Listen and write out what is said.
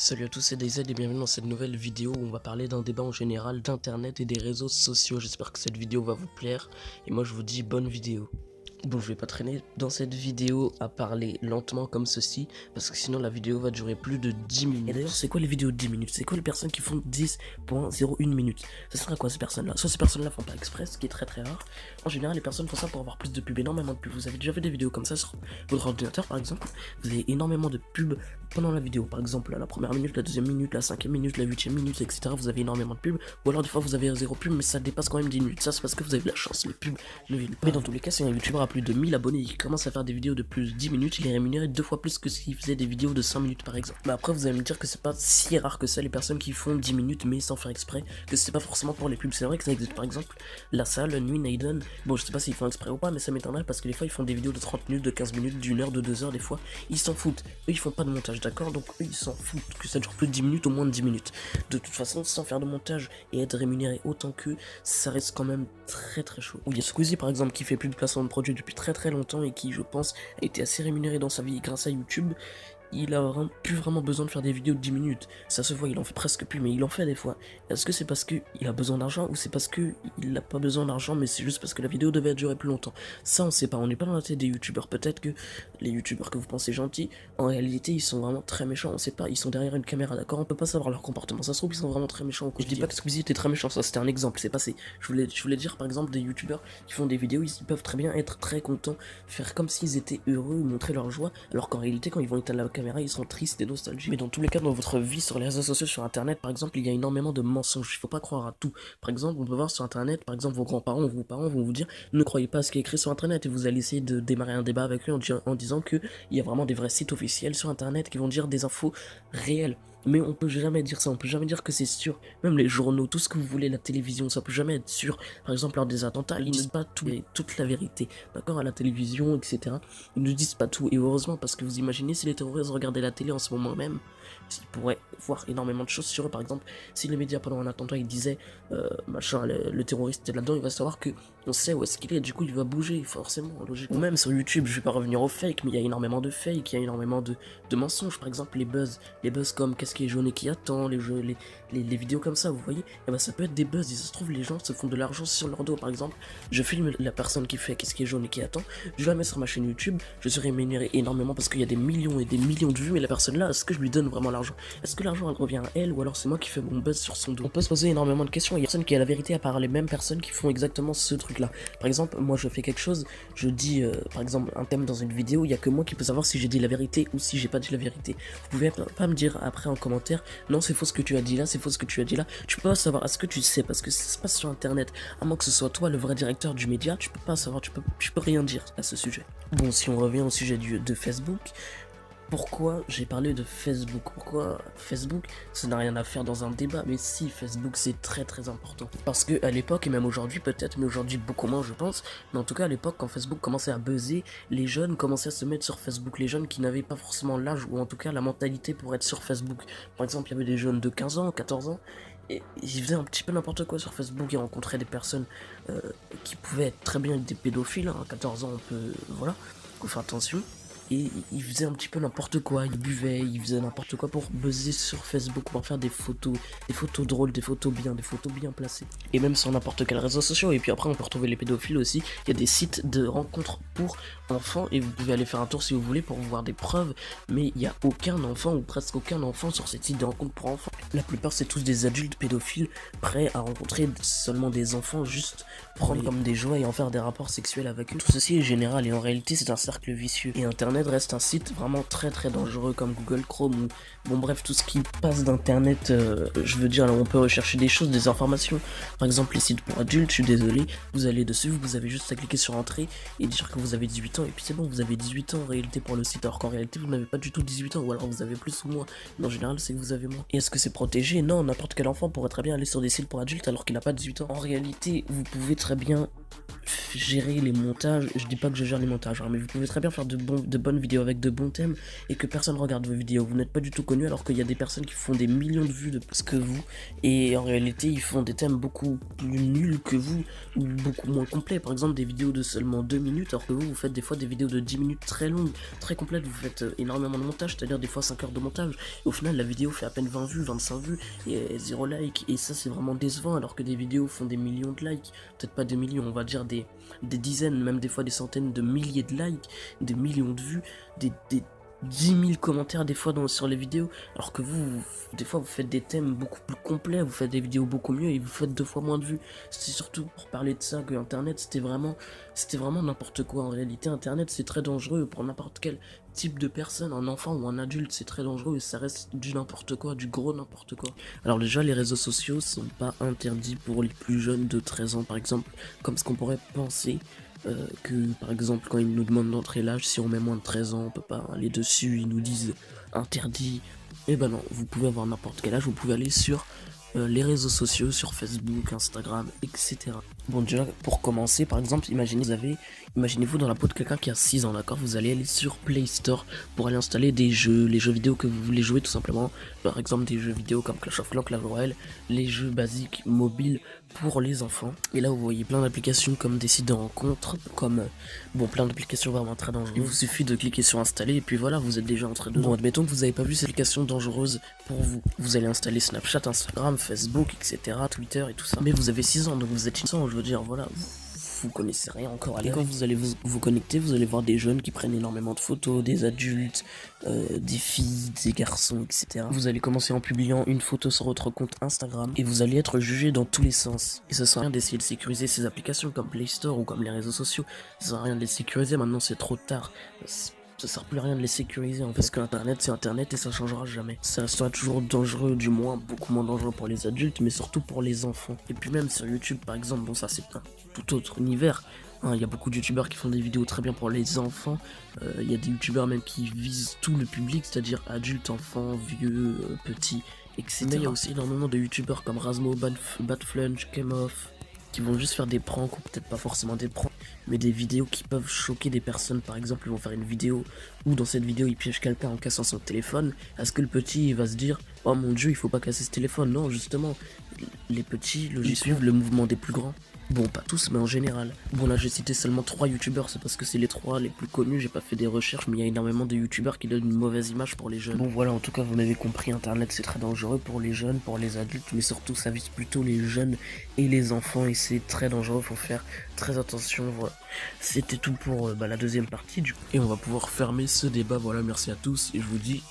Salut à tous, c'est DayZ et bienvenue dans cette nouvelle vidéo où on va parler d'un débat en général d'internet et des réseaux sociaux. J'espère que cette vidéo va vous plaire et moi je vous dis bonne vidéo. Bon, je vais pas traîner dans cette vidéo à parler lentement comme ceci, parce que sinon la vidéo va durer plus de 10 minutes. Et d'ailleurs, c'est quoi les vidéos de 10 minutes? C'est quoi les personnes qui font 10.01 minutes? Ça sera quoi ces personnes-là? Soit ces personnes-là font pas exprès, ce qui est très très rare. En général, les personnes font ça pour avoir plus de pubs, énormément de pubs. Vous avez déjà fait des vidéos comme ça sur votre ordinateur par exemple. Vous avez énormément de pubs pendant la vidéo. Par exemple, la première minute, la deuxième minute, la cinquième minute, la huitième minute, etc. Vous avez énormément de pubs. Ou alors des fois vous avez zéro pub, mais ça dépasse quand même 10 minutes. Ça c'est parce que vous avez de la chance, les pubs ne viennent pas. Mais dans tous les cas, si un youtubeur a plus de 1000 abonnés et qui commence à faire des vidéos de plus de 10 minutes, il est rémunéré 2 fois plus que s'il faisait des vidéos de 5 minutes par exemple. Mais après vous allez me dire que c'est pas si rare que ça les personnes qui font 10 minutes mais sans faire exprès, que c'est pas forcément pour les pubs. C'est vrai que ça existe. Par exemple la salle, Nuit Naiden, bon je sais pas s'ils font exprès ou pas, mais ça m'étonnerait parce que des fois ils font des vidéos de 30 minutes, de 15 minutes, d'une heure, de 2 heures des fois. Ils s'en foutent, eux ils font pas de montage, d'accord? Donc eux ils s'en foutent que ça dure plus de 10 minutes ou moins de 10 minutes. De toute façon, sans faire de montage et être rémunéré autant qu'eux, ça reste quand même très très chaud. Ou il y a Squeezie par exemple qui fait plus de placement de produits depuis très très longtemps et qui je pense a été assez rémunéré dans sa vie grâce à YouTube. Il a plus vraiment besoin de faire des vidéos de 10 minutes. Ça se voit, il en fait presque plus, mais il en fait des fois. Est-ce que c'est parce qu'il a besoin d'argent ou c'est parce qu'il n'a pas besoin d'argent, mais c'est juste parce que la vidéo devait durer plus longtemps? Ça, on sait pas. On n'est pas dans la tête des youtubeurs. Peut-être que les youtubeurs que vous pensez gentils, en réalité, ils sont vraiment très méchants. On sait pas. Ils sont derrière une caméra, d'accord? On peut pas savoir leur comportement. Ça se trouve, ils sont vraiment très méchants. Je dis pas que Squeezie était très méchant, ça c'était un exemple, c'est passé. Je voulais dire par exemple des youtubeurs qui font des vidéos, ils peuvent très bien être très contents, faire comme s'ils étaient heureux, montrer leur joie, alors qu'en réalité, quand ils vont éteindre la caméra, ils sont tristes et nostalgiques. Mais dans tous les cas, dans votre vie, sur les réseaux sociaux, sur internet, par exemple, il y a énormément de mensonges. Il faut pas croire à tout. Par exemple, on peut voir sur internet, par exemple, vos grands-parents ou vos parents vont vous dire ne croyez pas à ce qui est écrit sur internet et vous allez essayer de démarrer un débat avec eux en disant que il y a vraiment des vrais sites officiels sur internet qui vont dire des infos réelles. Mais on peut jamais dire ça, on peut jamais dire que c'est sûr. Même les journaux, tout ce que vous voulez, la télévision, ça peut jamais être sûr. Par exemple, lors des attentats, ils ne disent pas toute la vérité. D'accord, à la télévision, etc. Ils ne disent pas tout. Et heureusement, parce que vous imaginez si les terroristes regardaient la télé en ce moment même, ils pourraient voir énormément de choses sur eux. Par exemple, si les médias pendant un attentat ils disaient machin, le terroriste est là-dedans, il va savoir que on sait où est-ce qu'il est. Du coup, il va bouger forcément, logiquement. Ou même sur YouTube, je vais pas revenir aux fake, mais il y a énormément de fake, il y a énormément de mensonges. Par exemple, les buzz comme qu'est-ce qui est jaune et qui attend, les vidéos comme ça, vous voyez, et ben ça peut être des buzz. Et ça se trouve, les gens se font de l'argent sur leur dos. Par exemple, je filme la personne qui fait qu'est-ce qui est jaune et qui attend, je la mets sur ma chaîne YouTube, je serai rémunéré énormément parce qu'il y a des millions et des millions de vues. Mais la personne là, est-ce que je lui donne vraiment l'argent? Est-ce que l'argent elle revient à elle ou alors c'est moi qui fais mon buzz sur son dos? On peut se poser énormément de questions. Il y a personne qui a la vérité à part les mêmes personnes qui font exactement ce truc là. Par exemple, moi je fais quelque chose, je dis par exemple un thème dans une vidéo, il y a que moi qui peux savoir si j'ai dit la vérité ou si j'ai pas dit la vérité. Vous pouvez pas me dire après en commentaire non c'est faux ce que tu as dit là, c'est faux ce que tu as dit là. Tu peux pas savoir, est-ce que tu sais? Parce que ça se passe sur internet, à moins que ce soit toi le vrai directeur du média, tu peux pas savoir, tu peux rien dire à ce sujet. Bon, si on revient au sujet de Facebook, pourquoi j'ai parlé de Facebook? Pourquoi Facebook? Ça n'a rien à faire dans un débat, mais si, Facebook c'est très très important. Parce que à l'époque, et même aujourd'hui peut-être, mais aujourd'hui beaucoup moins je pense, mais en tout cas à l'époque quand Facebook commençait à buzzer, les jeunes commençaient à se mettre sur Facebook, les jeunes qui n'avaient pas forcément l'âge ou en tout cas la mentalité pour être sur Facebook. Par exemple, il y avait des jeunes de 15 ans, 14 ans, et ils faisaient un petit peu n'importe quoi sur Facebook, ils rencontraient des personnes qui pouvaient être très bien des pédophiles, hein. 14 ans on peut, voilà, faut faire attention. Et il faisait un petit peu n'importe quoi, il buvait, il faisait n'importe quoi pour buzzer sur Facebook, pour faire des photos drôles, des photos bien placées. Et même sur n'importe quel réseau social. Et puis après on peut retrouver les pédophiles aussi, il y a des sites de rencontres pour enfants et vous pouvez aller faire un tour si vous voulez pour voir des preuves, mais il n'y a aucun enfant ou presque aucun enfant sur ces sites de rencontres pour enfants. La plupart c'est tous des adultes pédophiles prêts à rencontrer seulement des enfants, juste prendre comme des jouets et en faire des rapports sexuels avec eux. Tout ceci est général et en réalité c'est un cercle vicieux. Et internet reste un site vraiment très très dangereux comme Google Chrome ou bon bref tout ce qui passe d'internet, je veux dire là on peut rechercher des choses, des informations. Par exemple les sites pour adultes, je suis désolé, vous allez dessus, vous avez juste à cliquer sur entrée et dire que vous avez 18 ans et puis c'est bon, vous avez 18 ans en réalité pour le site, alors qu'en réalité vous n'avez pas du tout 18 ans ou alors vous avez plus ou moins, mais en général c'est que vous avez moins. Et est-ce que c'est protégé? Non, n'importe quel enfant pourrait très bien aller sur des sites pour adultes alors qu'il n'a pas 18 ans. En réalité vous pouvez très bien gérer les montages, je dis pas que je gère les montages, hein, mais vous pouvez très bien faire de bonnes bonnes vidéos avec de bons thèmes et que personne regarde vos vidéos. Vous n'êtes pas du tout connu alors qu'il y a des personnes qui font des millions de vues de plus que vous et en réalité ils font des thèmes beaucoup plus nuls que vous ou beaucoup moins complets. Par exemple des vidéos de seulement 2 minutes alors que vous faites des fois des vidéos de 10 minutes très longues, très complètes. Vous faites énormément de montage, c'est-à-dire des fois 5 heures de montage. Et au final la vidéo fait à peine 20 vues, 25 vues et 0 like. Et ça c'est vraiment décevant alors que des vidéos font des millions de likes. Peut-être pas des millions, on va dire des dizaines, même des fois des centaines de milliers de likes, des millions de vues, des 10 000 commentaires des fois sur les vidéos, alors que vous, des fois vous faites des thèmes beaucoup plus complets, vous faites des vidéos beaucoup mieux et vous faites 2 fois moins de vues. C'est surtout pour parler de ça que internet c'était vraiment n'importe quoi. En réalité internet c'est très dangereux pour n'importe quel type de personne, un enfant ou un adulte, c'est très dangereux et ça reste du n'importe quoi, du gros n'importe quoi. Alors déjà les réseaux sociaux sont pas interdits pour les plus jeunes de 13 ans par exemple, comme ce qu'on pourrait penser. Que par exemple quand ils nous demandent d'entrer l'âge, si on met moins de 13 ans on peut pas aller dessus, ils nous disent interdit. Et ben non, vous pouvez avoir n'importe quel âge, vous pouvez aller sur les réseaux sociaux, sur Facebook, Instagram, etc. Bon déjà pour commencer par exemple, imaginez-vous dans la peau de quelqu'un qui a 6 ans, d'accord. Vous allez aller sur Play Store pour aller installer des jeux, les jeux vidéo que vous voulez jouer tout simplement. Par exemple des jeux vidéo comme Clash of Clans, Clash Royale, les jeux basiques mobiles pour les enfants. Et là vous voyez plein d'applications comme des sites de rencontres, comme plein d'applications vraiment très dangereuses. Il vous suffit de cliquer sur installer et puis voilà, vous êtes déjà entré dedans. Bon admettons que vous n'avez pas vu cette application dangereuse pour vous. Vous allez installer Snapchat, Instagram, Facebook, etc., Twitter et tout ça. Mais vous avez 6 ans donc vous êtes innocent, je veux dire voilà. Vous connaissez rien encore. Et quand vous allez vous connecter, vous allez voir des jeunes qui prennent énormément de photos, des adultes, des filles, des garçons, etc. Vous allez commencer en publiant une photo sur votre compte Instagram et vous allez être jugé dans tous les sens. Et ça sert à rien d'essayer de sécuriser ces applications comme Play Store ou comme les réseaux sociaux. Ça sert à rien de les sécuriser, maintenant c'est trop tard. Ça sert plus à rien de les sécuriser parce que internet c'est internet et ça changera jamais. Ça restera toujours dangereux, du moins beaucoup moins dangereux pour les adultes mais surtout pour les enfants. Et puis même sur YouTube par exemple, bon ça c'est un tout autre univers. Il y a beaucoup de youtubeurs qui font des vidéos très bien pour les enfants. Il y a des youtubeurs même qui visent tout le public, c'est-à-dire adultes, enfants, vieux, petits, etc. Mais il y a aussi énormément de youtubeurs comme Razmo, Badflunch, Kemoff, qui vont juste faire des pranks ou peut-être pas forcément des pranks, mais des vidéos qui peuvent choquer des personnes. Par exemple, ils vont faire une vidéo où dans cette vidéo ils piègent quelqu'un en cassant son téléphone. Est-ce que le petit il va se dire oh mon dieu il faut pas casser ce téléphone? Non, justement les petits ils suivent le mouvement des plus grands. Bon, pas tous, mais en général. Bon, là, j'ai cité seulement 3 youtubeurs, c'est parce que c'est les 3 les plus connus, j'ai pas fait des recherches, mais il y a énormément de youtubeurs qui donnent une mauvaise image pour les jeunes. Bon, voilà, en tout cas, vous m'avez compris, internet, c'est très dangereux pour les jeunes, pour les adultes, mais surtout, ça vise plutôt les jeunes et les enfants, et c'est très dangereux, faut faire très attention, voilà. C'était tout pour la deuxième partie, du coup. Et on va pouvoir fermer ce débat, voilà, merci à tous, et je vous dis...